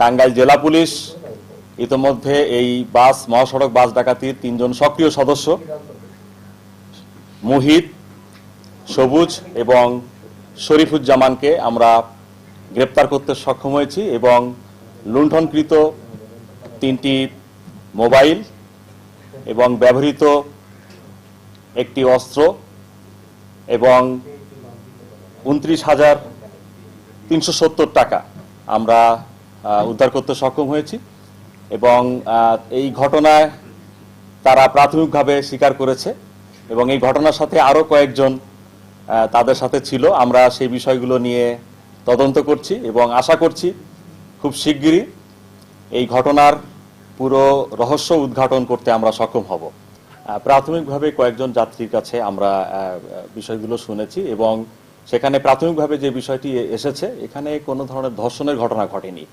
টাঙ্গাইল জেলা পুলিশ ইতোমধ্যে এই মহাসড়ক বাস ডাকাতির 3 জন সক্রিয় সদস্য মুহিত, সবুজ এবং শরীফুজ্জামানকে আমরা গ্রেপ্তার করতে সক্ষম হয়েছি এবং লুণ্ঠনকৃত 3টি মোবাইল এবং ব্যবহৃত একটি অস্ত্র এবং 29,370 টাকা আমরা উদ্ধার করতে সক্ষম হয়েছি এবং এই ঘটনায় তারা প্রাথমিকভাবে স্বীকার করেছে এবং এই ঘটনার সাথে আরও কয়েকজন তাদের সাথে ছিল। আমরা সেই বিষয়গুলো নিয়ে তদন্ত করছি এবং আশা করছি খুব শিগগিরই এই ঘটনার পুরো রহস্য উদ্ঘাটন করতে আমরা সক্ষম হব। প্রাথমিকভাবে কয়েকজন যাত্রীর কাছে আমরা বিষয়গুলো শুনেছি এবং সেখানে প্রাথমিকভাবে যে বিষয়টি এসেছে, এখানে কোনো ধরনের ধর্ষণের ঘটনা ঘটেনি।